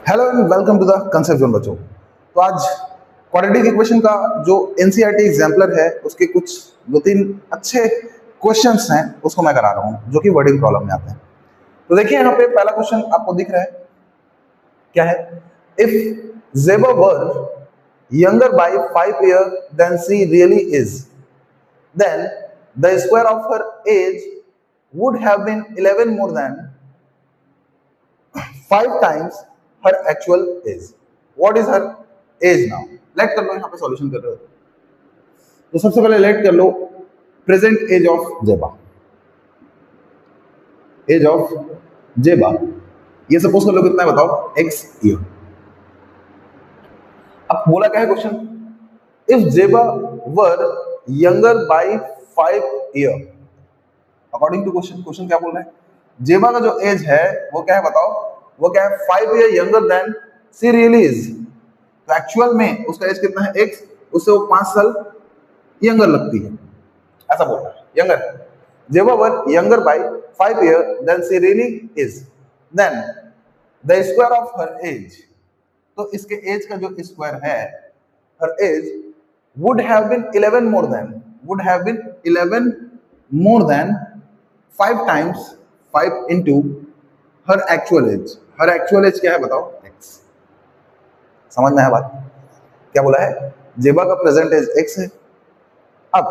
Hello and welcome to the concept zone बच्चों। तो आज क्वाड्रेटिक इक्वेशन का जो एनसीईआरटी एग्जाम्पलर है उसके कुछ दो तीन अच्छे क्वेश्चंस हैं उसको मैं करा रहा हूं जो कि वर्डिंग प्रॉब्लम में आते हैं। तो देखिए यहाँ पे पहला क्वेश्चन आपको दिख रहा है, क्या है? If Zeba were younger by 5 years than she really is, then the square of her age would have been 11 more than 5 times her actual age. What is her age now? Let कर लो, यहाँ पे सॉल्यूशन कर रहे हो तो सबसे पहले लेट कर लो प्रेजेंट एज ऑफ जेबा। एज ऑफ जेबा ये सपोज कर लो कितना है बताओ, एक्स ईयर। अब बोला क्या है question, if Zeba were younger by 5 year, according to question, question क्या बोल रहा है? जेबा का जो एज है वो क्या है बताओ, वो क्या है? 5 year younger than she really is. तो एक्चुअल में उसका एज कितना है? एक्स, उससे वो 5 साल यंगर लगती है, ऐसा बोल रहा है, यंगर है। जेबा were younger by 5 year than she really is, then the square of her age, तो इसके एज का जो स्क्वायर है, her age would have been 11 more than, would have been 11 more than 5 times 5 into her actual age. Her actual age क्या है बताओ? X. समझ में आया बात? क्या बोला है? जेबा का प्रेजेंट एज एक्स है, अब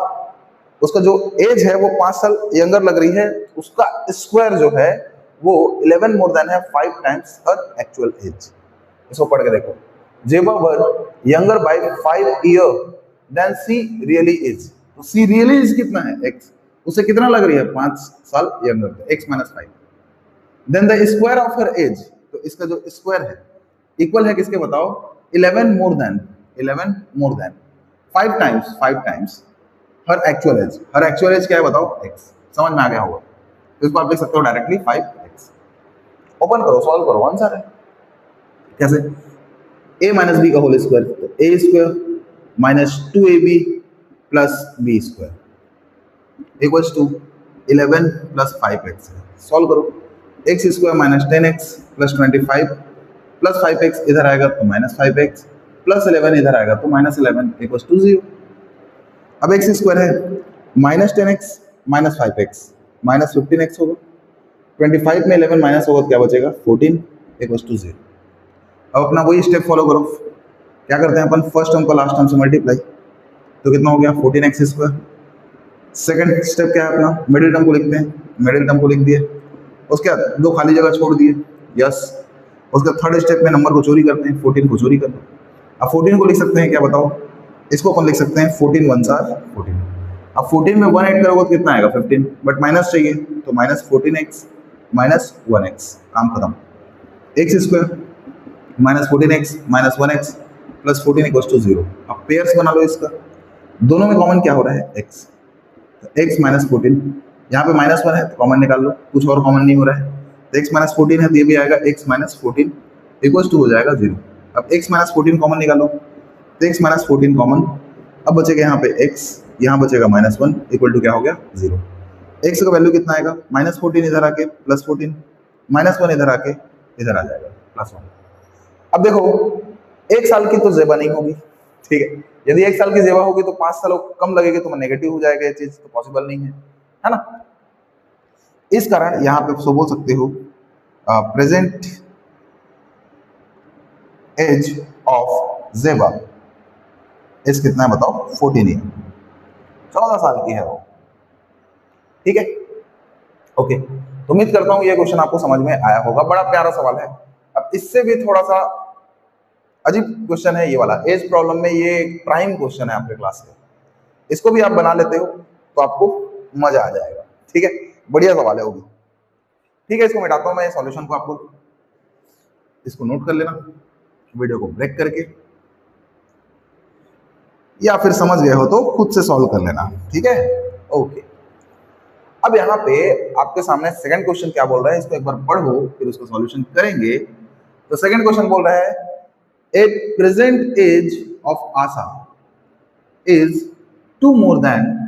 उसका जो एज है वो 5 साल यंगर लग रही है, उसका स्क्वायर जो है वो 11 मोर देन है 5 टाइम्स हर एक्चुअल एज। इसको पढ़ के देखो, Zeba were younger by 5 year than she really is. तो सी रियली इज कितना है? एक्स, उसे कितना लग रही है? 5 साल younger, x minus 5। Then the square of her age, तो इसका जो स्क्वायर है इक्वल है किसके बताओ? 11 more than, 11 more than 5 times, 5 times her actual age. Her actual age क्या है बताओ? एक्स। समझ में आ गया होगा? तो इसको आप लिख सकते हो डायरेक्टली 5x। ओपन करो, सॉल्व करो, आंसर है। कैसे? a माइनस बी का होल स्क्वायर, तो A square minus 2ab plus B square equals to 11 plus 5x। Solve करो, X square minus 10x plus 25 plus 5x इधर आएगा तो माइनस 5x प्लस 11 इधर आएगा तो माइनस 11 इक्वल्स टू 0। अब एक्स स्क्वायर है minus 10x minus 5x minus 15x होगा, 25 में 11 माइनस होगा तो क्या बचेगा? 14 इक्वल्स टू 0। अब अपना वही स्टेप फॉलो करो। क्या करते हैं अपन? फर्स्ट टर्म को लास्ट टर्म से मल्टीप्लाई, तो कितना हो गया? 14x square. सेकंड स्टेप क्या है अपना? मिडिल टर्म को लिखते हैं, मिडिल टर्म को लिख दिए, उसके बाद दो खाली जगह छोड़ दिए, यस। उसके थर्ड स्टेप में नंबर को चोरी करते हैं, 14 को चोरी करते हैं। अब 14 को लिख सकते हैं क्या बताओ? इसको अपन लिख सकते हैं 14 1 14। अब 14 में 1 ऐड करोगे तो कितना आएगा? 15, बट माइनस चाहिए तो माइनस 14x माइनस 1x, काम खत्म। X square minus 14x minus 1x plus 14 equals to 0। अब पेयर्स बना लो इसका, दोनों में कॉमन क्या हो रहा है? x। तो x माइनस 14, यहाँ पे माइनस 1 है तो कॉमन निकाल लो, कुछ और कॉमन नहीं हो रहा है, तो x माइनस 14 है तो ये भी आएगा x माइनस 14 इक्वल्स टू हो जाएगा 0। अब x माइनस 14 कॉमन निकालो, तो x माइनस 14 कॉमन, अब बचेगा यहाँ पे x, यहाँ बचेगा माइनस 1 इक्वल टू क्या हो गया? 0। x का वैल्यू कितना आएगा? माइनस 14 इधर आके प्लस 14, माइनस 1 इधर आके इधर आ जाएगा प्लस 1। अब देखो, 1 साल की तो जेबा नहीं होगी, ठीक है? यदि 1 साल की जेबा होगी तो 5 साल कम लगेगी तो नेगेटिव हो जाएगा, ये चीज तो पॉसिबल नहीं है ना? इस कारण यहाँ पे सो बोल सकते हो प्रेजेंट एज ऑफ जेबा एज कितना है बताओ? 14 ईयर, 14 साल की है वो, ठीक है? ओके, तो उम्मीद करता हूँ ये क्वेश्चन आपको समझ में आया होगा। बड़ा प्यारा सवाल है। अब इससे भी थोड़ा सा अजीब क्वेश्चन है ये वाला, एज प्रॉब्लम में ये प्राइम क्वेश्चन है आपके क्लास में, इसको भी आप बना लेते हो तो आपको मजा आ जाएगा, ठीक है? बढ़िया सवाल है वो भी, ठीक है? इसको मिटाता हूँ मैं सॉल्यूशन को, आपको इसको नोट कर लेना वीडियो को ब्रेक करके, या फिर समझ गए हो तो खुद से सॉल्व कर लेना, ठीक है? ओके, अब यहाँ पे आपके सामने सेकंड क्वेश्चन क्या बोल रहा है, इसको एक बार पढ़ो फिर उसका सॉल्यूशन करेंगे। तो सेकंड क्वेश्चन बोल रहा है, a present age of Asha is 2 more than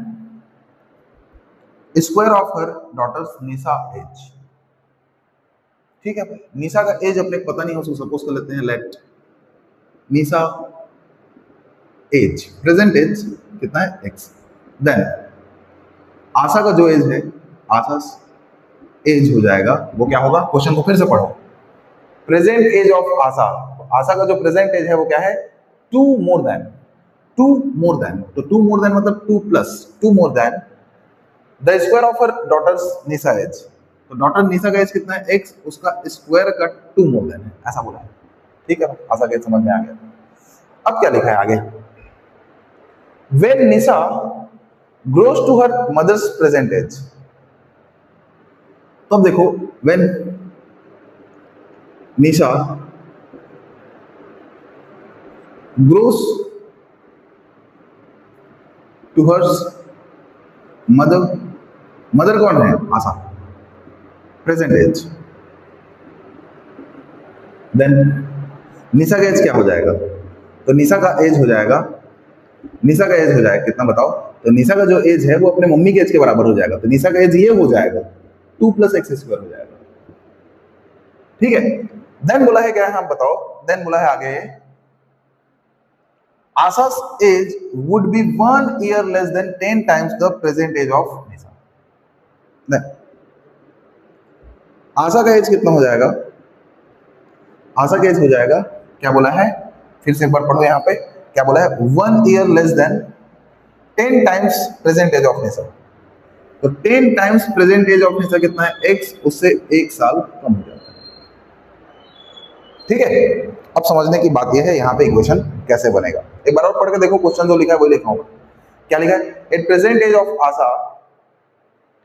square of her daughter's Nisha age. ठीक है, निशा का एज अपने को पता नहीं हो, उसको सपोज कर लेते हैं लेट निशा एज, प्रेजेंट एज कितना है x। देन आशा का जो एज है, आशा एज हो जाएगा, वो क्या होगा, क्वेश्चन को फिर से पढ़ो। प्रेजेंट एज ऑफ आशा, आशा का जो प्रेजेंट एज है वो क्या है, 2 मोर देन, 2 मोर देन, तो 2 मोर देन मतलब 2 plus 2 more than the square of her daughter's Nisha age, तो डॉटर निशा का एज कितना है x, उसका स्क्वायर का 2 मोर देन है, ऐसा बोला है। ठीक है, आशा के समझ में आ गया। अब क्या लिखा है आगे, when Nisha grows to her mother's present age, तो अब देखो when Nisha grows to her mother, mother कौन है, Asha, present age, then Nisha का एज क्या हो जाएगा, तो निशा का एज हो जाएगा, निशा का एज हो जाएगा कितना बताओ, तो निशा का जो एज है वो अपने मम्मी के एज के बराबर हो जाएगा, तो निशा का एज ये हो जाएगा 2 प्लस एक्स स्क्वायर हो जाएगा। ठीक है, देन बोला है क्या है, हम बताओ, देन बोला है आगे, Asha's age would be 1 year less than 10 times the present age of Nisha. Then Asha का एज कितना हो जाएगा, आशा का एज हो जाएगा, क्या बोला है, फिर से एक बार पढ़ो यहाँ पे, क्या बोला है, 1 year less than 10 times present age of Nisha, तो 10 times present age of Nisha कितना है, x, उससे 1 साल कम हो जाता है। ठीक है, अब समझने की बात यह है यहाँ पे इक्वेशन कैसे बनेगा, एक बार और पढ़ के देखो, क्वेश्चन जो लिखा है वही लिखा होगा। क्या लिखा है, at present age of Asha,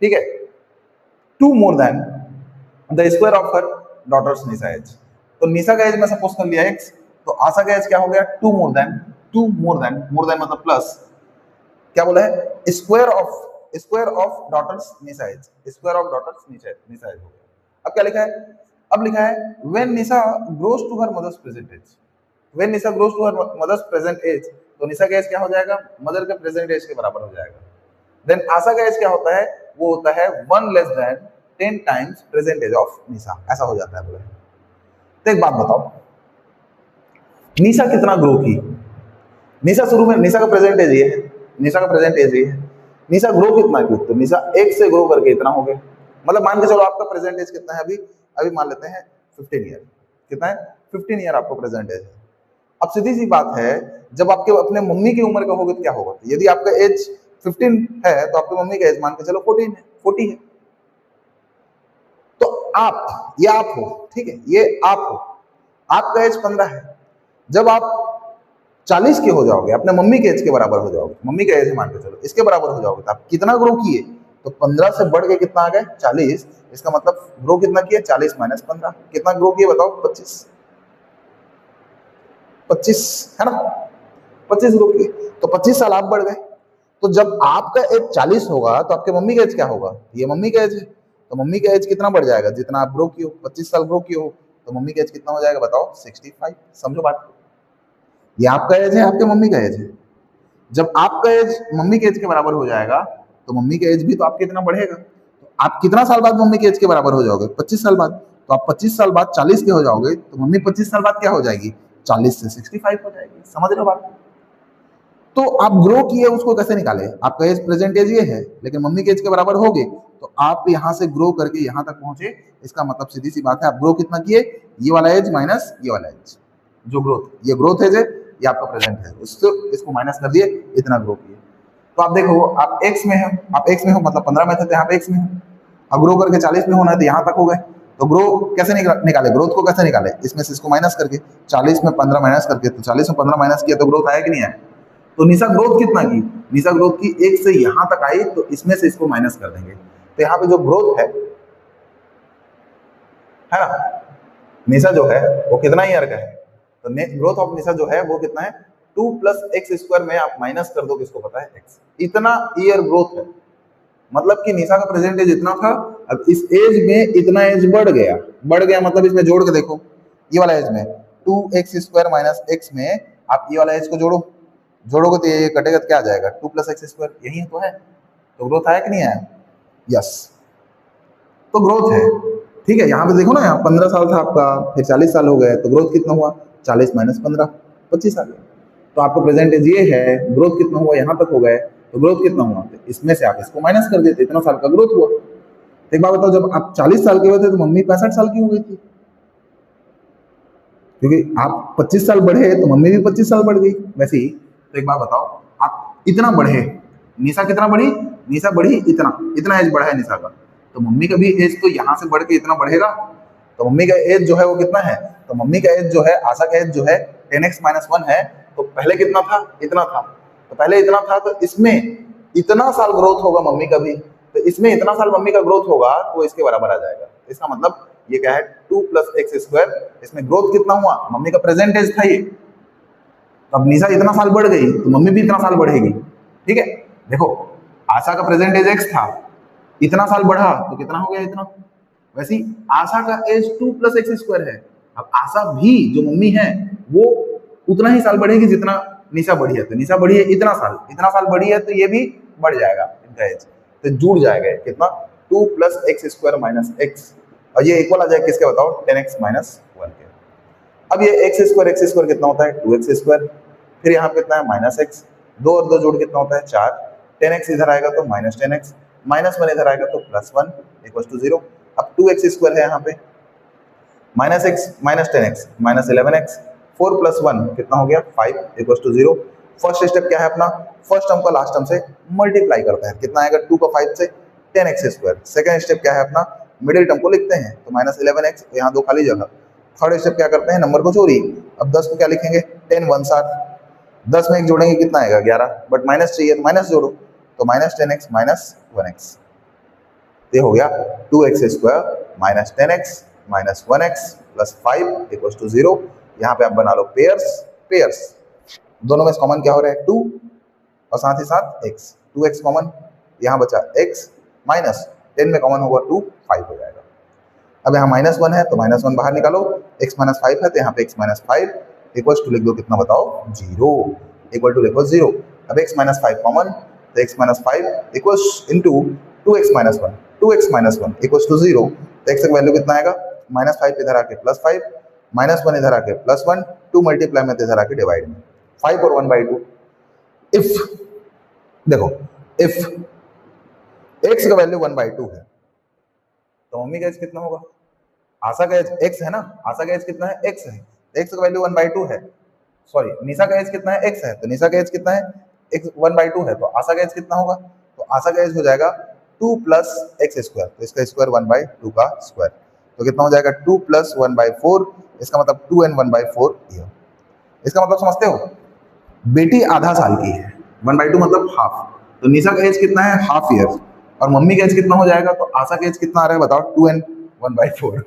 ठीक है, 2 more than the square of her daughter's Nisha age, तो निशा का एज में सपोज कर लिया x, तो आशा का एज क्या हो गया, 2 more than, 2 more than, more than मतलब प्लस, क्या बोला है, square of daughter's Nisha age, square of daughter's Nisha age हो गया। अब क्या लिखा है, अब लिखा है when Nisha grows to her mother's present age, when Nisha grows to her mother's present age, तो निशा का एज क्या हो जाएगा, मदर के प्रेजेंट एज के बराबर हो जाएगा। देन आशा का एज क्या होता है, वो होता है 1 less than 10 times present age of Nisha, ऐसा हो जाता है बोले। तो एक बात बताओ, निशा कितना ग्रो की, निशा शुरू में, निशा का प्रेजेंट एज ये है, निशा का प्रेजेंट एज ये है, निशा ग्रो कितना की, तो निशा 1 से ग्रो करके इतना हो गया, मतलब मान के चलो आपका प्रेजेंट एज कितना है, अभी मान लेते हैं 15 ईयर, कितना है, 15 ईयर आपको प्रेजेंट एज है। अब सीधी सी बात है, जब आपके अपने मम्मी की उम्र का होगा तो क्या होगा, यदि आपका एज 15 है तो आपकी मम्मी का एज मान के चलो 14 है, 40 है, तो आप, ये आप हो, ठीक है, ये आप हो, आपका एज 15 है, जब आप 40 के हो जाओगे, अपने मम्मी के एज के बराबर हो जाओगे, मम्मी का एज है मान के चलो, इसके बराबर हो जाओगे, तो आप कितना ग्रो किए, तो 15 से बढ़ के कितना आ गए, 40, इसका मतलब ग्रो कितना किया, 40 माइनस 15, कितना ग्रो किए बताओ, 25, 25 है ना, 25 ग्रो किए, तो 25 साल आप बढ़ गए। तो जब आपका एज 40 होगा तो आपके मम्मी का एज क्या होगा, ये मम्मी का एज है, तो मम्मी का एज कितना बढ़ जाएगा, जितना आप ग्रो किए हो, 25 साल ग्रो किए हो, तो मम्मी का एज कितना हो जाएगा बताओ, 65। समझो बात, ये आपका एज है, आपके मम्मी का एज है, जब आपका एज मम्मी के एज के बराबर हो जाएगा तो मम्मी का एज भी तो आपके इतना बढ़ेगा, तो आप कितना साल बाद मम्मी के एज के बराबर हो जाओगे, 25 साल बाद, तो आप 25 साल बाद 40 के हो जाओगे, तो मम्मी 25 साल बाद क्या हो जाएगी, 40 से 65 हो जाएगी। समझ रहे हो बात, तो आप ग्रो किए उसको कैसे निकाले, आपका एज प्रेजेंट एज ये है, लेकिन मम्मी के एज के बराबर हो गए, तो आप यहाँ से ग्रो करके यहाँ तक पहुंचे, इसका मतलब सीधी सी बात है, आप ग्रो कितना किए, ये वाला एज माइनस ये वाला एज, जो ग्रोथ, ये ग्रोथ एज है, ये आपका प्रेजेंट है, उसको इसको माइनस कर दिए, इतना ग्रो किए। तो आप देखो, आप x में हो, आप x में हो मतलब 15 में थे तो यहाँ पे x में हो, अब ग्रो करके 40 में होना है तो यहाँ तक हो गए, तो ग्रो कैसे निकाले, ग्रोथ को कैसे निकाले, इसमें से इसको माइनस करके, 40 में 15 माइनस करके, तो 40 में 15 माइनस किया तो ग्रोथ आया कि नहीं आया, तो निशा ग्रोथ कितना की, निशा ग्रोथ की 1 से यहाँ तक आई, तो इसमें से इसको माइनस कर देंगे, तो यहाँ पे जो ग्रोथ है ना, निशा जो है वो कितना ईयर का है, तो ग्रोथ ऑफ निशा जो है वो कितना है, 2 प्लस एक्स स्क्वायर में आप माइनस कर दो, किसको पता है, x, इतना ईयर ग्रोथ है, मतलब कि निशा का प्रेजेंट एज इतना था, अब इस एज में इतना एज बढ़ गया मतलब इसमें जोड़ के देखो, ये वाला एज में 2x स्क्वायर माइनस x में आप ये वाला एज को जोड़ोगे तो ये कटेगा तो क्या आ जाएगा, 2 प्लस एक्स स्क्वायर, यही तो है, तो ग्रोथ आया कि नहीं आया, यस, तो ग्रोथ है, ठीक है, यहाँ पे देखो ना, यहाँ 15 साल था आपका, फिर 40 साल हो गए, तो ग्रोथ कितना हुआ, 40 माइनस 15, 25 आ गया। तो आपका प्रेजेंट एज ये है, ग्रोथ कितना हुआ, यहाँ तक हो गए, तो ग्रोथ कितना हुआ, तो इसमें से आप इसको माइनस कर देते, इतना साल का ग्रोथ हुआ। तो एक बात बताओ, जब आप 40 साल के हुए थे तो मम्मी 65 साल की हो गई थी, क्योंकि आप 25 साल बढ़े तो मम्मी भी 25 साल बढ़ गई वैसे ही। तो एक बात बताओ, आप इतना बढ़े, निशा कितना बढ़ी, निशा बढ़ी इतना, इतना एज बढ़ा है निशा का, तो मम्मी का भी एज तो यहाँ से बढ़ के इतना बढ़ेगा। तो मम्मी का एज जो है वो कितना है, तो मम्मी का एज जो है, आशा का एज जो है 10x माइनस 1 है, तो पहले कितना था, इतना था, तो पहले इतना था, तो इसमें इतना साल ग्रोथ होगा मम्मी का भी, तो इसमें इतना साल मम्मी का ग्रोथ होगा तो इसके बराबर आ जाएगा। इसका मतलब ये क्या है, 2 प्लस एक्स स्क्वायर, इसमें ग्रोथ कितना हुआ, मम्मी का प्रेजेंट एज था ये, तो अब निशा इतना साल बढ़ गई तो मम्मी भी इतना साल बढ़ेगी। ठीक है, देखो आशा का प्रेजेंट एज एक्स था, इतना साल बढ़ा तो कितना हो गया, इतना। वैसे ही आशा का एज 2 प्लस एक्स स्क्वायर है, अब आशा भी जो मम्मी है वो उतना ही साल बढ़ेगी जितना निशा बढ़ी है, तो निशा बढ़ी है इतना साल बढ़ी है, तो ये भी बढ़ जाएगा इनका एज, तो जुड़ जाएगा कितना, 2 plus x square minus x, और ये इक्वल आ जाएगा किसके बताओ, 10x माइनस 1 के। अब ये एक्स स्क्वायर कितना होता है, 2x स्क्वायर, फिर यहाँ पे कितना है माइनस एक्स, 2 और 2 जोड़ कितना होता है 4, 10x इधर आएगा तो माइनस 10x, माइनस 1 इधर आएगा तो प्लस 1 इक्वल टू 0। अब 2x स्क्वायर है यहाँ पे, minus x minus 10x minus 11x, 4 plus 1 कितना हो गया 5 इक्वल टू 0। फर्स्ट स्टेप क्या है अपना, फर्स्ट टर्म का लास्ट टर्म से मल्टीप्लाई करते हैं, कितना आएगा 2 का 5 से 10x स्क्वायर। सेकंड स्टेप क्या है अपना, मिडिल टर्म को लिखते हैं, तो माइनस 11x, यहाँ 2 खाली जगह। थर्ड स्टेप क्या करते हैं, नंबर को चोरी, अब 10 को क्या लिखेंगे 10 1 7, 10 में एक जोड़ेंगे कितना आएगा 11, बट माइनस चाहिए तो माइनस जोड़ो, तो माइनस 10x माइनस 1x, ये हो गया 2x square minus 10x minus 1x plus 5 equal to 0। यहाँ पे आप बना लो पेयर्स, पेयर्स दोनों में कॉमन क्या हो रहा है 2, और साथ ही साथ x, 2x कॉमन, यहाँ बचा x माइनस 10 में कॉमन होगा 2, 5 हो जाएगा। अब यहाँ माइनस 1 है तो माइनस 1 बाहर निकालो, x माइनस 5 है तो यहाँ पे x माइनस 5 इक्वल टू लिख दो कितना बताओ 0, इक्वल टू लिखो 0। अब x माइनस 5 कॉमन, तो x minus 5 equal into 2x minus 1, 2x minus 1 equal to 0, तो x का वैल्यू कितना आएगा माइनस 5 इधर आके प्लस 5, माइनस 1 इधर आके प्लस 1, 2 मल्टीप्लाई में इधर आके डिवाइड में 5 और 1/2। इफ देखो इफ x का वैल्यू 1/2 है तो मम्मी का एज कितना होगा, आशा का एज x है ना, आशा का एज कितना है x है, x का वैल्यू 1/2 है, सॉरी निशा का एज कितना है x है, तो निशा का एज कितना है x 1/2 है, तो आशा का एज कितना होगा, तो आशा का एज हो जाएगा 2 प्लस एक्स स्क्वायर, तो इसका स्क्वायर 1/2 का स्क्वायर, तो कितना हो जाएगा 2 प्लस 1/4, इसका मतलब 2 and 1/4 ईयर। इसका मतलब समझते हो, बेटी आधा साल की है, 1/2 मतलब हाफ, तो निशा का एज कितना है हाफ ईयर, और मम्मी का एज कितना हो जाएगा, तो आशा का एज कितना आ रहा है बताओ 2 and 1/4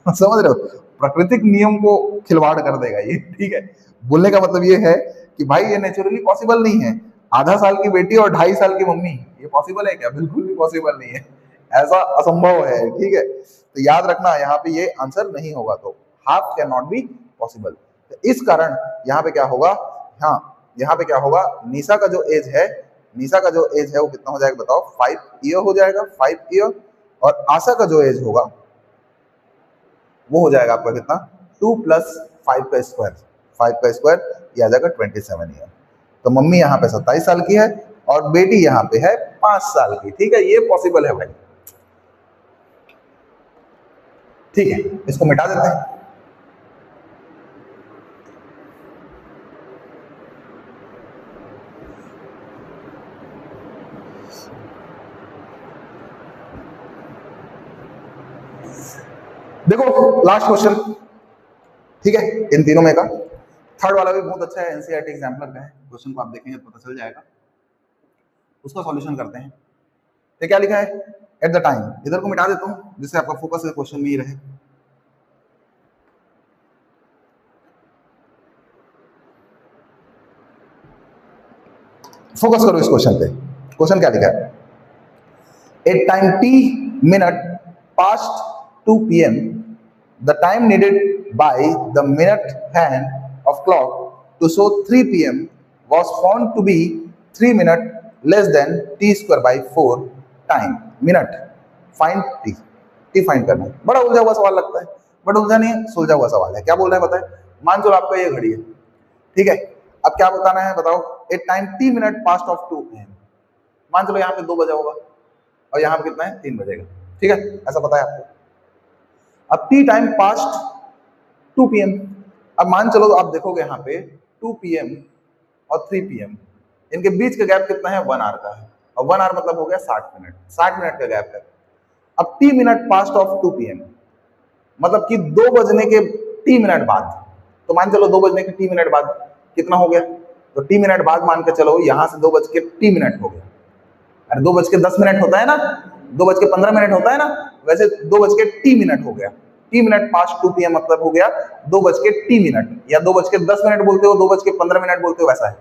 समझ रहे हो, प्राकृतिक नियम को खिलवाड़ कर देगा ये। ठीक है, बोलने का मतलब ये है कि भाई ये नेचुरली पॉसिबल नहीं है, आधा साल की बेटी और 2.5 साल की मम्मी, ये पॉसिबल है क्या, बिल्कुल भी पॉसिबल नहीं है, ऐसा असंभव है। ठीक है, तो याद रखना यहाँ पे ये आंसर नहीं होगा, तो half can not be possible, तो इस कारण यहाँ पे क्या होगा, हाँ यहाँ पे क्या होगा, निशा का जो एज है, निशा का जो एज है वो कितना हो जाएगा बताओ 5 ईयर हो जाएगा, 5 ईयर, और आशा का जो एज होगा वो हो जाएगा आपका कितना 2 प्लस 5 का स्क्वायर, 5 का स्क्वायर ये आ जाएगा 27 ईयर। तो मम्मी यहाँ पे 27 साल की है और बेटी यहाँ पे है 5 साल की। ठीक है, ये पॉसिबल है भाई। ठीक है, इसको मिटा देते हैं। देखो लास्ट क्वेश्चन, ठीक है, इन तीनों में का थर्ड वाला भी बहुत अच्छा है, एनसीईआरटी एग्जाम्पलर का है, क्वेश्चन को आप देखेंगे तो पता चल जाएगा। उसका सॉल्यूशन करते हैं। तो क्या लिखा है, एट द टाइम, इधर को मिटा देता हूं जिससे आपका फोकस क्वेश्चन में ही रहे। फोकस करो इस क्वेश्चन पे। क्वेश्चन क्या लिखा है, at time t minute past 2 p.m. the time needed by the minute hand of clock to show 3 p.m. was found to be 3 minutes less than t square by 4 time minute. Find t. T find करना है। बड़ा उलझा हुआ सवाल लगता है, but उलझा नहीं है, सुलझा हुआ सवाल है। क्या बोल रहा है बताए? मान चलो आपका ये घड़ी है, ठीक है, अब क्या बताना है बताओ? At time 3 minute past of 2 PM। मान चलो यहाँ पे 2 बजा होगा और यहाँ पे कितना है 3 बजेगा, ठीक है, ऐसा पता है आपको। अब टी टाइम पास्ट 2 PM। अब मान चलो आप देखोगे यहाँ पे 2 PM और 3 PM, इनके बीच का गैप कितना है? 1 आवर का है, और 1 आवर मतलब हो गया 60 मिनट, 60 मिनट का गैप है। अब T minute past of 2 PM मतलब कि 2 बजने के टी मिनट बाद, तो मान चलो 2 बजने के टी मिनट बाद कितना हो गया? तो टी मिनट बाद मान के चलो यहाँ से 2 बज के टी मिनट हो गया। अरे 2 बज के 10 मिनट होता है ना, 2 बज के 15 मिनट होता है ना, वैसे 2 बज के टी मिनट हो गया। टी मिनट पास्ट 2 PM मतलब हो गया 2 बज के टी मिनट, या 2 बज के 10 मिनट बोलते हो, 2 बज के 15 मिनट बोलते हो, वैसा है।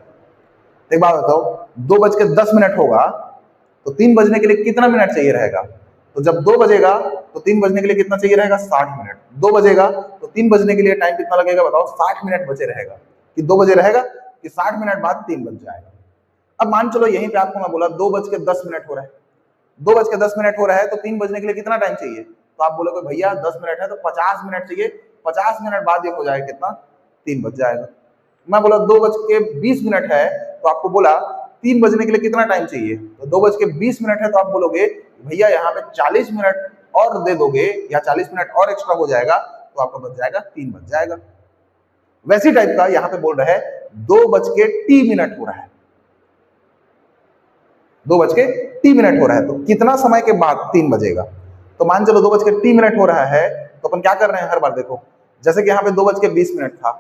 एक बात बताओ, 2 बज के 10 मिनट होगा तो 3 बजने के लिए कितना मिनट चाहिए रहेगा? तो जब 2 बजेगा तो 3 बजने के लिए कितना चाहिए रहेगा? 60 मिनट। 2 बजेगा तो 3 बजने के लिए टाइम कितना लगेगा बताओ? 60 मिनट बचे रहेगा। कि 2 बजे रहेगा कि 60 मिनट बाद 3 बज जाएगा। अब मान चलो यहीं पे आपको मैं बोला 2 बज के 10 मिनट हो रहा है, 2 बज के 10 मिनट हो रहा है, तो 3 बजने के लिए कितना टाइम चाहिए? तो आप बोलोगे भैया 10 मिनट है तो 50 मिनट चाहिए, 50 मिनट बाद ये हो जाएगा कितना? 3 बज जाएगा। मैं बोला 2 बज के 20 मिनट है, तो आपको बोला 3 बजने के लिए कितना टाइम चाहिए? तो 2 बज के 20 मिनट है, तो आप बोलोगे भैया यहाँ पे 40 मिनट और दे दोगे या 40 मिनट और एक्स्ट्रा हो जाएगा, तो आपका बच जाएगा 3 बज जाएगा। वैसी टाइप का यहाँ पे बोल रहा है 2 बज के टी मिनट हो रहा है, 2 बज के टी मिनट हो रहा है, तो कितना समय के बाद 3 बजेगा? तो मान चलो 2 बज के टी मिनट हो रहा है, तो अपन क्या कर रहे हैं हर बार देखो, जैसे कि यहाँ पे 2 बज के 20 मिनट था,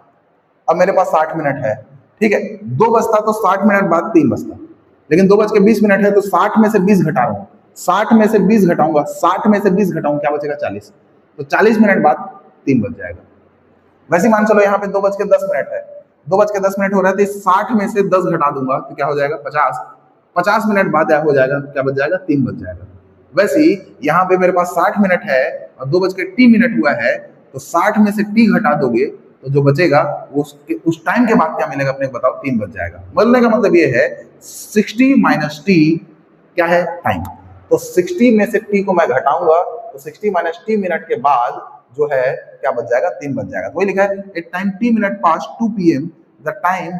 अब मेरे पास 60 मिनट है, ठीक है, 2 बजता तो 60 मिनट बाद 3 बजता, लेकिन 2 बज के 20 मिनट है तो 60 में से 20 घटा रहा हूँ, 60 में से 20 घटाऊंगा, 60 में से 20 घटाऊंगा, क्या बचेगा? 40। तो 40 मिनट बाद 3 बज जाएगा। वैसे मान चलो यहाँ पे 2 बज के 10 मिनट है, 2 बज के 10 मिनट हो रहा है, तो 60 में से 10 घटा दूंगा तो क्या हो जाएगा? 50। 50 मिनट बाद क्या हो जाएगा? क्या बच जाएगा? 3 बज जाएगा। वैसे ही यहाँ पे मेरे पास 60 मिनट है और 2 बज के टी मिनट हुआ है, तो 60 में से टी घटा दोगे तो जो बचेगा उस टाइम के बाद क्या मिलेगा अपने को बताओ? 3 बज जाएगा। बोलने का मतलब ये है 60 माइनस टी क्या है? टाइम। तो 60 में से टी को मैं घटाऊंगा तो 60 माइनस टी मिनट के बाद जो है क्या बच जाएगा? 3 बज जाएगा। तो वही लिखा है at time t minute pass 2 PM the time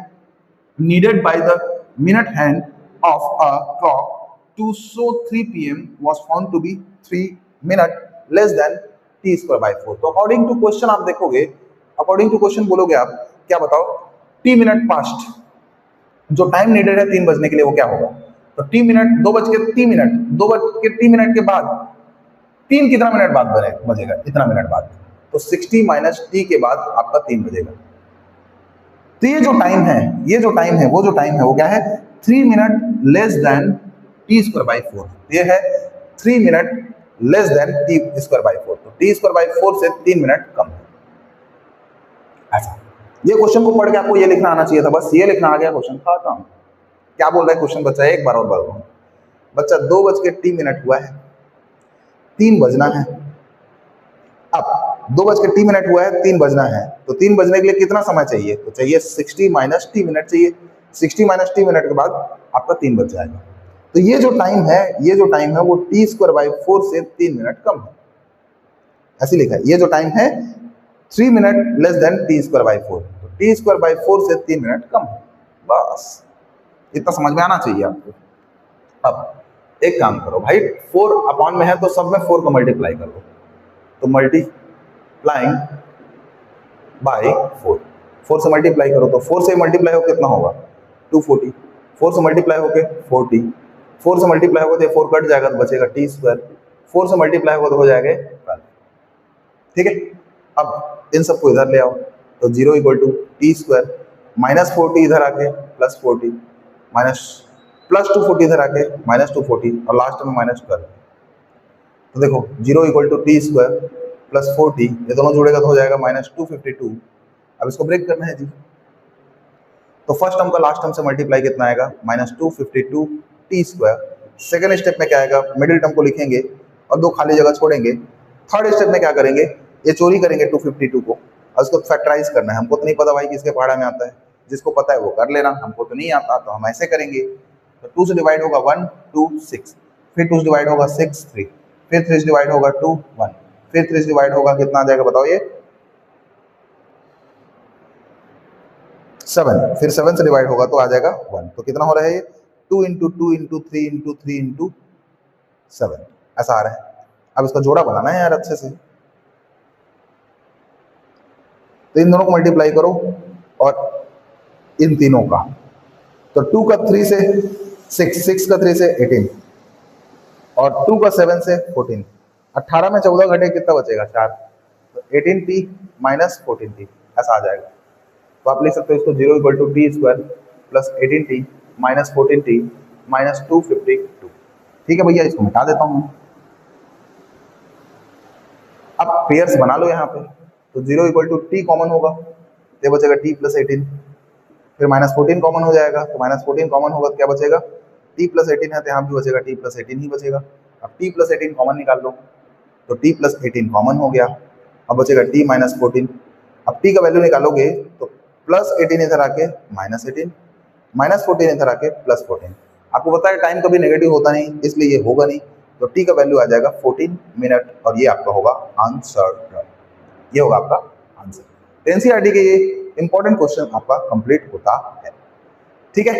needed by the minute hand of a clock to show 3 PM was found to be 3 minute less than t square by 4। तो अकॉर्डिंग टू क्वेश्चन आप देखोगे, according to question बोलोगे आप क्या बताओ? T minute past जो time needed है 3 बजने के लिए वो क्या होगा? तो टी मिनट 2 बज के टी मिनट, 2 बज के टी मिनट के बाद 3 कितना मिनट बाद बजेगा? इतना मिनट बाद, तो 60 माइनस टी के बाद आपका 3 बजेगा। तो ये जो टाइम है, ये जो टाइम है, वो जो टाइम है वो क्या है? 3 minute less than T square by 4। ये है 3 minute less than T square by 4। तो टी स्क्वायर बाई 4 से 3 मिनट कम है। ऐसा ये क्वेश्चन को पढ़ के आपको ये लिखना आना चाहिए था, बस ये लिखना आ गया, क्वेश्चन खत्म। क्या बोल रहा है क्वेश्चन बच्चा? एक बार और बोल, बच्चा 2 बज के टी मिनट हुआ है, 3 बजना है। अब 2 बज के टी मिनट हुआ है, 3 बजना है, तो 3 बजने के लिए कितना समय चाहिए? तो चाहिए 60 माइनस टी मिनट चाहिए। 60 माइनस टी मिनट के बाद आपका 3 बज जाएगा। तो ये जो टाइम है, ये जो टाइम है वो टी स्क्वायर बाई 4 से 3 मिनट कम है। ऐसे लिखा है, ये जो टाइम है 3 minute less than T square by 4। तो टी स्क्वायर बाई 4 से 3 मिनट कम है। बस इतना समझ में आना चाहिए आपको। अब एक काम करो भाई, 4 अपॉन में है तो सब में 4 को मल्टीप्लाई कर लो, तो मल्टीप्लाइंग बाई 4, 4 से मल्टीप्लाई करो तो 4 से मल्टीप्लाई हो कितना होगा? 240। 4 से मल्टीप्लाई होके 40, 4 से मल्टीप्लाई होगा तो 4 कट जाएगा तो बचेगा टी स्क्वायर, 4 से मल्टीप्लाई होगा तो हो जाएगा 12। ठीक है, अब इन सबको इधर ले आओ तो 0 equal to t square minus 40 इधर आके प्लस 40 माइनस प्लस 240 इधर आके माइनस 240 और लास्ट में माइनस 12। तो देखो 0 equal to t square plus 40, ये दोनों जुड़ेगा तो हो जाएगा माइनस 252। अब इसको ब्रेक करना है जी, तो फर्स्ट टर्म का लास्ट टर्म से मल्टीप्लाई कितना आएगा? Minus 252 T square. Second step में क्या आएगा? मिडिल टर्म को लिखेंगे और 2 खाली जगह छोड़ेंगे। थर्ड स्टेप में क्या करेंगे? ये चोरी करेंगे 252 को और उसको फैक्टराइज करना है। हमको तो नहीं पता भाई किसके पहाड़ा में आता है, जिसको पता है वो कर लेना, हमको तो नहीं आता तो हम ऐसे करेंगे। तो 2 से डिवाइड होगा 1 2 6, फिर 2 से डिवाइड होगा 6 3, फिर 3 से डिवाइड होगा 2 1, फिर 3 से डिवाइड होगा, कितना आ जाएगा बताओ ये 7, फिर 7 से डिवाइड होगा तो आ जाएगा 1। तो कितना हो रहा है ये 2 इंटू 2 इंटू 3 इंटू 3 इंटू 7 ऐसा आ रहा है। अब इसका जोड़ा बनाना है यार अच्छे से, तो इन दोनों को मल्टीप्लाई करो और इन तीनों का, तो 2 का 3 से 6, 6 का 3 से 18 और 2 का 7 से 14, 18 में 14 घटे कितना बचेगा 4, तो 18t माइनस 14t ऐसा आ जाएगा। तो आप लिख सकते हो इसको 0 equal to t square plus 18t minus 14t minus 252। ठीक है भैया, इसको मिटा देता हूँ। अब पेयर्स बना लो यहाँ पे, तो 0 इक्वल टू टी कॉमन होगा तो बचेगा t प्लस 18, फिर माइनस 14 कॉमन हो जाएगा तो माइनस 14 कॉमन होगा तो क्या बचेगा t प्लस 18 है तो यहाँ भी बचेगा t प्लस 18 ही बचेगा। अब t प्लस 18 कॉमन निकाल लो, तो t प्लस 18 कॉमन हो गया, अब बचेगा t माइनस 14। अब t का वैल्यू निकालोगे तो प्लस 18 इधर आके माइनस 18, माइनस 14 इधर आके प्लस 14। आपको पता है टाइम कभी नेगेटिव होता नहीं, इसलिए ये होगा नहीं, तो t का वैल्यू आ जाएगा 14 मिनट और ये आपका होगा आंसर। ये होगा आपका आंसर। एनसीईआरटी के ये इंपॉर्टेंट क्वेश्चन आपका कंप्लीट होता है। ठीक है,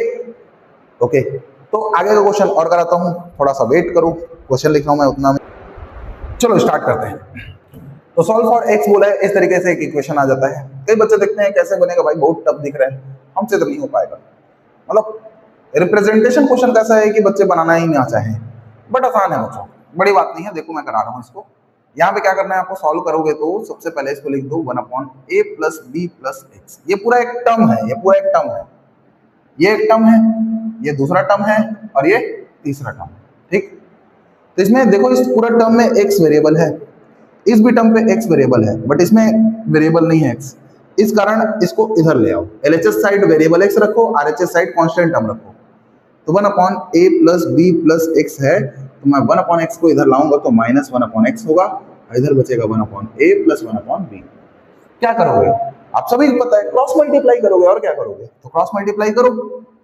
ओके। तो आगे का क्वेश्चन और कराता हूँ, थोड़ा सा वेट करो, क्वेश्चन लिख रहा हूँ मैं उतना में। चलो स्टार्ट करते हैं। तो सॉल्व फॉर एक्स बोला है, इस तरीके से एक इक्वेशन आ जाता है। कई बच्चे देखते हैं कैसे बनेगा भाई, बहुत टफ दिख रहा है, हमसे तो नहीं हो पाएगा। मतलब रिप्रेजेंटेशन क्वेश्चन कैसा है कि बच्चे बनाना ही ना चाहें, बट आसान है बच्चों, बड़ी बात नहीं है। देखो मैं करा रहा हूँ इसको। यहाँ पे क्या करना है आपको, सॉल्व करोगे तो सबसे पहले इसको लिख दो 1/a plus B plus x. ये पूरा एक टर्म है, ये पूरा एक टर्म है, ये एक टर्म है, ये दूसरा टर्म है और ये तीसरा टर्म। ठीक, तो इसमें देखो इस पूरा टर्म में x वेरिएबल है, इस भी टर्म पे x वेरिएबल है, बट इसमें वेरिएबल नहीं है x, इस कारण इसको इधर ले आओ। LHS साइड वेरिएबल x रखो, RHS साइड कांस्टेंट टर्म रखो। तो 1/a plus b plus x है, तो मैं 1/x को इधर लाऊंगा तो माइनस 1/x होगा, इधर बचेगा 1/a प्लस 1/b। क्या करोगे आप सभी को पता है, क्रॉस मल्टीप्लाई करोगे और क्या करोगे, तो क्रॉस मल्टीप्लाई करो,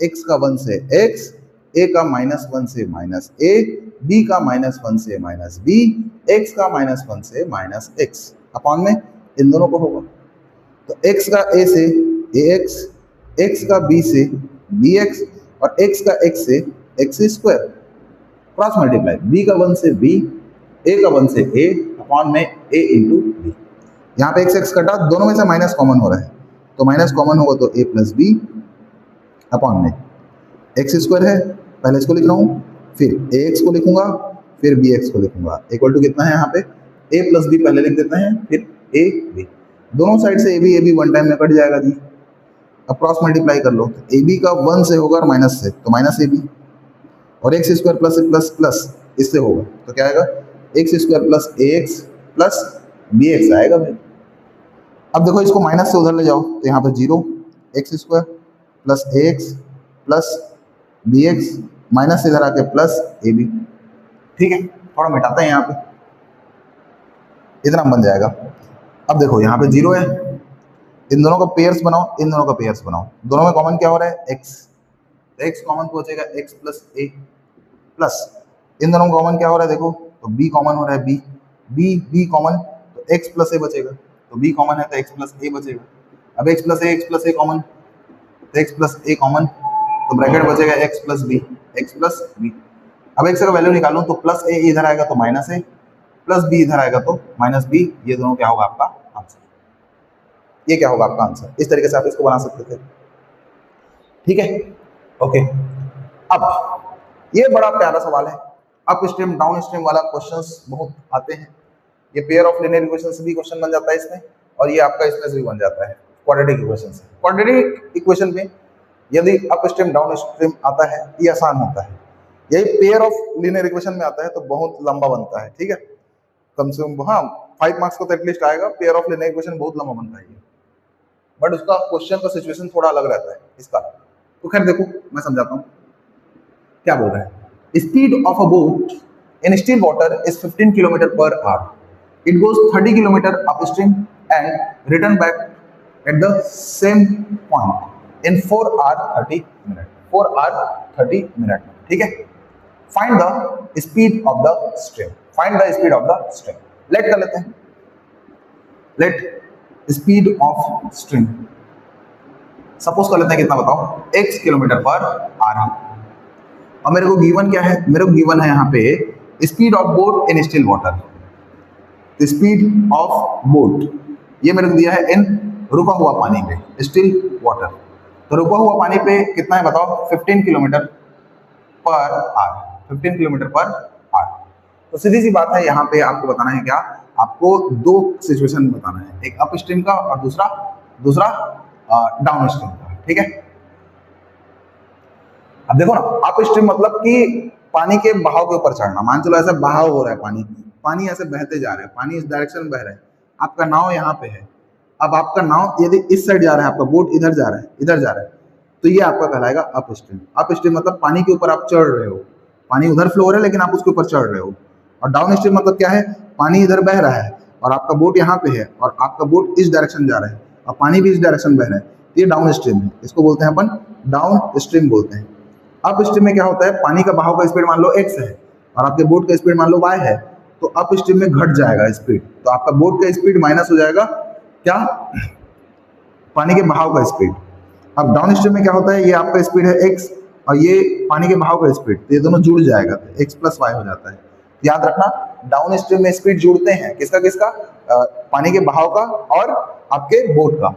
x का 1 से x, a का -1 से -a, b का -1 से -b, x का -1 से -x अपॉन में इन दोनों को होगा। तो x का a से ax, x का b से bx और x का x से x square, cross multiply, b का 1 से b, a का 1 से a अपॉन में a इंटू b। यहाँ पे x कटा, दोनों में से माइनस कॉमन हो रहा है, तो माइनस कॉमन होगा तो a प्लस बी अपॉन में एक्स स्क्वायर है, पहले इसको लिख रहा हूँ, फिर ax को लिखूंगा, फिर bx को लिखूंगा, इक्वल टू कितना है यहाँ पे a प्लस बी पहले लिख देते हैं, फिर a b, दोनों साइड से a b वन टाइम में कट जाएगा जी। अब क्रॉस मल्टीप्लाई कर लो, तो a b का 1 से होगा और माइनस से, तो माइनस a b और x square plus plus plus इससे होगा, तो क्या आएगा x square plus ax plus bx आएगा भाई। अब देखो इसको माइनस से उधर ले जाओ, तो यहाँ पे 0 x square plus ax plus bx minus से इधर आके प्लस ab। ठीक है, थोड़ा मिटाते हैं यहाँ पे, इतना बन जाएगा। अब देखो यहाँ पे 0 है, इन दोनों का पेयर्स बनाओ, इन दोनों का पेयर्स बनाओ, दोनों में कॉमन क्या हो रहा है x, तो x कॉमन तो बचेगा x प्लस a प्लस इन दोनों में कॉमन क्या हो रहा है देखो, तो b कॉमन हो रहा है, b कॉमन तो x प्लस a बचेगा, तो b कॉमन है तो x प्लस a बचेगा। अब x प्लस a कॉमन, तो x प्लस a कॉमन, तो ब्रैकेट बचेगा x प्लस b। अब x का वैल्यू निकालूं तो प्लस a इधर आएगा तो माइनस a, प्लस b इधर आएगा तो माइनस b, ये दोनों क्या होगा आपका आंसर, ये क्या होगा आपका आंसर। इस तरीके से आप इसको बना सकते थे। ठीक है, ओके। अब ये बड़ा प्यारा सवाल है, अप स्ट्रीम डाउन स्ट्रीम वाला क्वेश्चंस बहुत आते हैं। ये पेयर ऑफ लीनियर इक्वेशन से भी क्वेश्चन बन जाता है इसमें, और ये आपका इसमें से भी बन जाता है क्वाड्रेटिक इक्वेशन से। क्वाड्रेटिक इक्वेशन में यदि अप स्ट्रीम डाउन स्ट्रीम आता है ये आसान होता है, यही पेयर ऑफ लीनियर इक्वेशन में आता है तो बहुत लंबा बनता है। ठीक है, कम से कम हाँ 5 मार्क्स को तो एटलीस्ट आएगा। पेयर ऑफ लीनियर इक्वेशन बहुत लंबा बनता है, बट उसका क्वेश्चन का सिचुएशन थोड़ा अलग रहता है इसका। तो खैर देखो मैं समझाता हूँ क्या बोल रहा है। Speed of a boat in still water is 15 kilometre per hour, it goes 30 kilometre upstream and return back at the same point in 4 hours 30 minutes, 4 hours 30 minutes। ठीक है, find the speed of the stream, find the speed of the stream. Let कर लेते हैं, let speed of stream suppose कर लेते हैं कितना बताओ, x किलोमीटर पर आर। और मेरे को गिवन क्या है, मेरे को गिवन है यहाँ पे speed of boat in still water, speed of boat ये मेरे को दिया है इन रुका हुआ पानी पे, स्टिल वाटर। तो रुका हुआ पानी पे कितना है बताओ, 15 किलोमीटर पर आर, 15 किलोमीटर पर आर। तो सीधी सी बात है, यहाँ पे आपको बताना है क्या, आपको दो सिचुएशन बताना है, एक अप स्ट्रीम का और दूसरा डाउन स्ट्रीम का, ठीक है। अब देखो ना, अप स्ट्रीम मतलब कि पानी के बहाव के ऊपर चढ़ना, मान चलो ऐसे बहाव हो रहा है, पानी ऐसे बहते जा रहा है, पानी इस डायरेक्शन में बह रहा है, आपका नाव यहाँ पे है। अब आपका नाव यदि इस साइड जा रहा है, आपका बोट इधर जा रहा है, तो ये आपका कहलाएगा अप स्ट्रीम। अप स्ट्रीम मतलब पानी के ऊपर आप चढ़ रहे हो, पानी उधर फ्लो हो रहा है लेकिन आप उसके ऊपर चढ़ रहे हो। और डाउन स्ट्रीम मतलब क्या है, पानी इधर बह रहा है और आपका बोट यहाँ पे है और आपका बोट इस डायरेक्शन जा रहा है और पानी भी इस डायरेक्शन बह रहा है, ये डाउन स्ट्रीम है। इसको बोलते हैं अपन डाउन स्ट्रीम बोलते हैं। अप स्ट्रीम में क्या होता है, पानी का बहाव का स्पीड मान लो x है और आपके बोट का स्पीड मान लो y है, तो अप स्ट्रीम में घट जाएगा स्पीड, तो आपका बोट का स्पीड माइनस हो जाएगा क्या, पानी के बहाव का स्पीड। अब डाउन स्ट्रीम में क्या होता है, ये आपका स्पीड है x और ये पानी के बहाव का स्पीड, तो ये दोनों जुड़ जाएगा, तो x प्लस वाई हो जाता है। याद रखना, डाउन स्ट्रीम में स्पीड जुड़ते हैं, किसका किसका, पानी के बहाव का और आपके बोट का।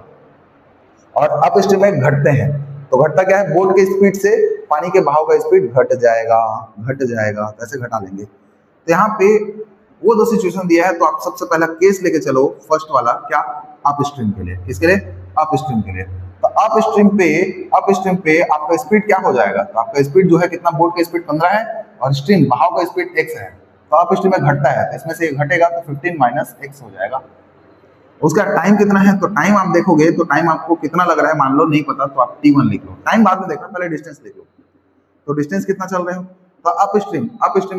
और अप स्ट्रीम में घटते हैं, तो घटता क्या है, बोट के स्पीड से पानी के बहाव का स्पीड घट जाएगा, तो ऐसे घटा लेंगे। तो यहाँ पे वो दो सिचुएशन दिया है, तो आप सबसे पहला केस लेके चलो, फर्स्ट वाला क्या, अप स्ट्रीम के लिए। किसके लिए, अप स्ट्रीम के लिए। तो अप स्ट्रीम पे आपका स्पीड क्या हो जाएगा, तो आपका स्पीड जो है कितना, बोट का स्पीड 15 है और स्ट्रीम बहाव का स्पीड x है, तो अप स्ट्रीम में घटता है, तो इसमें से घटेगा तो 15 माइनस x हो जाएगा। उसका टाइम कितना है, तो टाइम आप देखोगे तो टाइम आपको कितना लग रहा है, मान लो नहीं पता तो आप t1 लिख लो, टाइम बाद में देखना, पहले डिस्टेंस लिख लो। तो डिस्टेंस कितना चल रहे हो, तो अप स्ट्रीम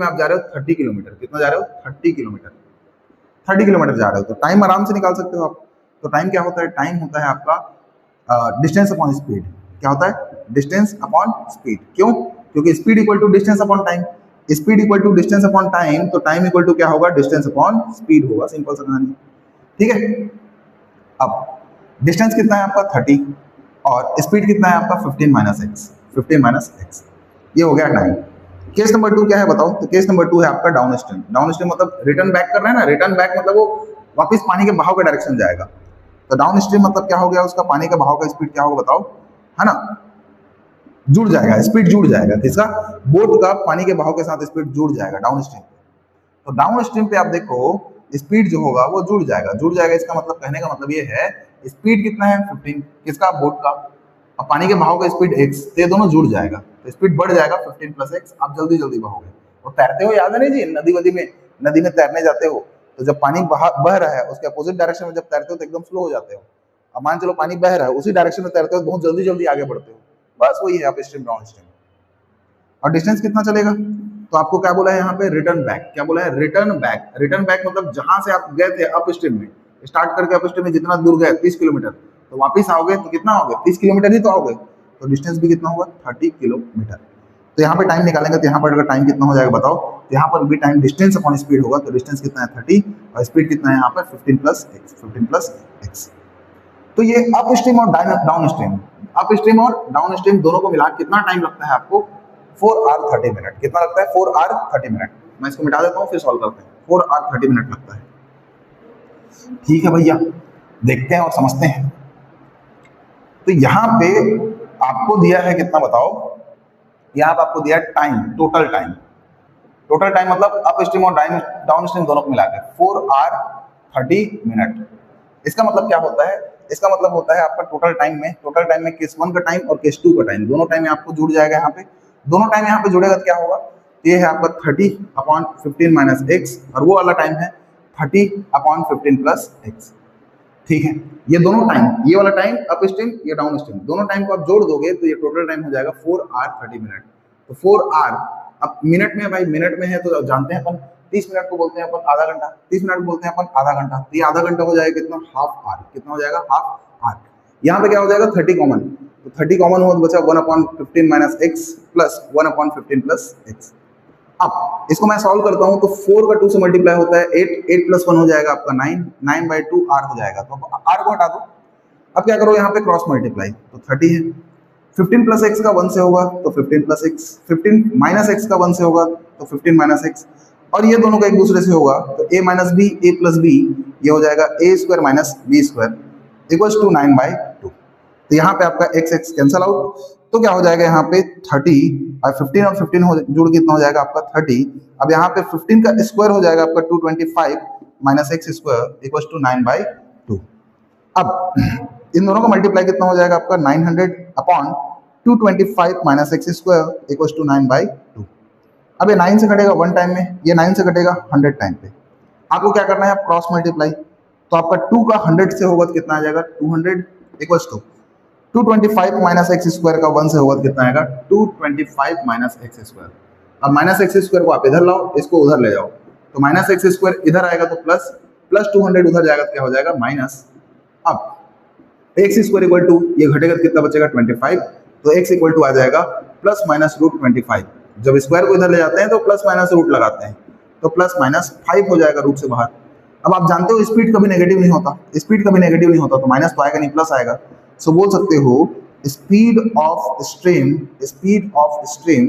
में आप जा रहे हो 30 किलोमीटर, कितना जा रहे हो, 30 किलोमीटर जा रहे हो, तो टाइम आराम से निकाल सकते हो आप। तो टाइम क्या होता है, टाइम होता है आपका डिस्टेंस अपॉन स्पीड। क्या होता है, डिस्टेंस अपॉन स्पीड। क्यों, क्योंकि speed equal to distance upon time, speed equal to distance upon time, तो टाइम इक्वल टू क्या होगा, डिस्टेंस अपॉन स्पीड होगा, सिंपल सा कहानी, ठीक है। अब डिस्टेंस कितना है आपका 30 और स्पीड कितना है आपका 15 माइनस एक्स, ये हो गया टाइम। केस नंबर 2 क्या है बताओ, तो केस नंबर 2 है आपका डाउन स्ट्रीम। डाउन स्ट्रीम मतलब रिटर्न बैक कर रहे हैं ना, रिटर्न बैक मतलब वो वापस पानी के बहाव के डायरेक्शन जाएगा। तो डाउन स्ट्रीम मतलब क्या हो गया, उसका पानी का बहाव का स्पीड क्या होगा बताओ, है ना, जुड़ जाएगा, स्पीड जुड़ जाएगा, किसका, बोट का पानी के बहाव के साथ स्पीड जुड़ जाएगा डाउन स्ट्रीम पे। तो डाउन स्ट्रीम पे आप देखो स्पीड जो होगा वो जुड़ जाएगा। इसका मतलब, कहने का मतलब ये है, स्पीड कितना है 15, किसका, बोट का, और पानी के बहाव का स्पीड x, तो ये दोनों जुड़ जाएगा, तो स्पीड बढ़ जाएगा 15 प्लस x, आप जल्दी बहोगे। वो तैरते हो, याद है नहीं जी, नदी में तैरने जाते हो, तो जब पानी बह रहा है उसके अपोजिट डायरेक्शन में जब तैरते हो तो एकदम स्लो हो जाते हो। अब मान चलो पानी बह रहा है, उसी डायरेक्शन में तैरते हो, बहुत जल्दी आगे बढ़ते हो, बस वही है अप स्ट्रीम डाउन स्ट्रीम। और डिस्टेंस कितना चलेगा, तो आपको क्या बोला है यहाँ पे, रिटर्न बैक। क्या बोला है, रिटर्न बैक मतलब जहां से आप गए थे अप स्ट्रीम में, स्टार्ट करके अप स्ट्रीम में जितना दूर गए 30 किलोमीटर, तो वापस आओगे तो कितना आओगे, 30 किलोमीटर ही तो आओगे, तो डिस्टेंस भी कितना होगा, 30 किलोमीटर। तो यहाँ पे टाइम निकालेंगे, तो यहाँ पर टाइम कितना हो जाएगा बताओ, तो यहाँ पर भी टाइम डिस्टेंस अपॉन स्पीड होगा, तो डिस्टेंस कितना है 30 और स्पीड कितना है यहाँ पर 15 प्लस एक्स। तो ये अप स्ट्रीम और डाउन स्ट्रीम दोनों को मिला कितना टाइम लगता है आपको, 4 आवर 30 मिनट। कितना लगता है, 4 आवर 30 मिनट। मैं इसको मिटा देता हूँ फिर सॉल्व करते हैं। 4 आवर 30 मिनट लगता है। ठीक है भैया, देखते हैं और समझते हैं। तो यहाँ पे आपको दिया है कितना बताओ, यहाँ पे आपको दिया है टाइम, टोटल टाइम मतलब अप स्ट्रीम और डाउन स्ट्रीम दोनों को मिलाकर 4 आवर 30 मिनट। इसका मतलब क्या होता है, इसका मतलब होता है आपका टोटल टाइम में केस 1 का टाइम और केस 2 का टाइम, दोनों टाइम आपको जुड़ जाएगा। यहाँ पे दोनों टाइम यहाँ पे जुड़ेगा तो क्या होगा, ये है आपका 30/15 माइनस एक्स, और वो वाला टाइम है 30/15 प्लस एक्स। ठीक है, ये दोनों टाइम, ये वाला टाइम अप स्ट्रीम, ये डाउन स्ट्रीम, दोनों टाइम को आप जोड़ दोगे तो ये टोटल टाइम हो जाएगा 4 आवर 30 मिनट। तो 4 आवर, अब मिनट में, भाई मिनट में है तो जानते हैं अपन 30 मिनट को बोलते हैं अपन आधा घंटा, 30 मिनट को बोलते हैं अपन आधा घंटा, तो ये आधा घंटा हो जाएगा कितना, हाफ आवर। कितना हो जाएगा, हाफ आवर। यहाँ पे क्या हो जाएगा 30 कॉमन, तो 30 कॉमन हुआ तो बचा 1/15 minus x plus 1/15 plus x. अब इसको मैं सॉल्व करता हूं तो 4 का 2 से मल्टीप्लाई होता है 8, 8 प्लस 1 हो जाएगा आपका 9, 9/2 r हो जाएगा। तो r को हटा दो। अब क्या करो, यहाँ पे क्रॉस मल्टीप्लाई, तो 30 है। 15 प्लस एक्स का 1 से होगा तो 15 प्लस एक्स, 15 माइनस एक्स का 1 से होगा तो 15 माइनस एक्स, और ये दोनों का एक दूसरे से होगा तो a minus b, a plus b, ये हो जाएगा a square minus b square equals to 9/2। तो यहाँ पे आपका एक्स एक्स कैंसल आउट, तो क्या हो जाएगा यहाँ पे 30 और 15 और 15 हो जुड़ कितना हो जाएगा आपका 30। अब यहाँ पे 15 का स्क्वायर हो जाएगा आपका 225 minus x square equals to 9/2। अब इन दोनों का मल्टीप्लाई कितना हो जाएगा आपका 900 upon 225 minus x square equals to 9/2। अब ये 9 से कटेगा 1 टाइम में, ये 9 से कटेगा 100 टाइम पे। आपको क्या करना है, आप क्रॉस मल्टीप्लाई, तो आपका 2 का 100 से होगा तो कितना आ जाएगा 200 equals to 225 minus x square का 1 से होगा तो कितना आएगा 225 माइनस एक्स स्क्वायर। अब माइनस एक्स स्क्वायर को आप इधर लाओ, इसको उधर ले जाओ, तो माइनस एक्स स्क्वायर इधर आएगा तो प्लस, प्लस 200 उधर जाएगा तो क्या हो जाएगा माइनस। अब एक्स स्क्वायर इक्वल टू, ये घटेगा तो कितना बचेगा 25, तो एक्स इक्वल टू आ जाएगा प्लस माइनस रूट 25। जब स्क्वायर को इधर ले जाते हैं तो प्लस माइनस रूट लगाते हैं, तो प्लस माइनस 5 हो जाएगा रूट से बाहर। अब आप जानते हो स्पीड कभी नेगेटिव नहीं होता, स्पीड कभी नेगेटिव नहीं होता, तो माइनस तो आएगा नहीं, प्लस आएगा। सो बोल सकते हो speed of stream, speed of stream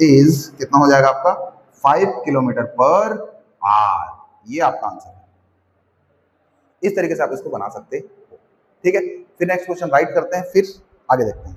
is कितना हो जाएगा आपका 5 किलोमीटर पर आवर। ये आपका आंसर है। इस तरीके से आप इसको बना सकते हो। ठीक है, फिर नेक्स्ट क्वेश्चन राइट करते हैं, फिर आगे देखते हैं।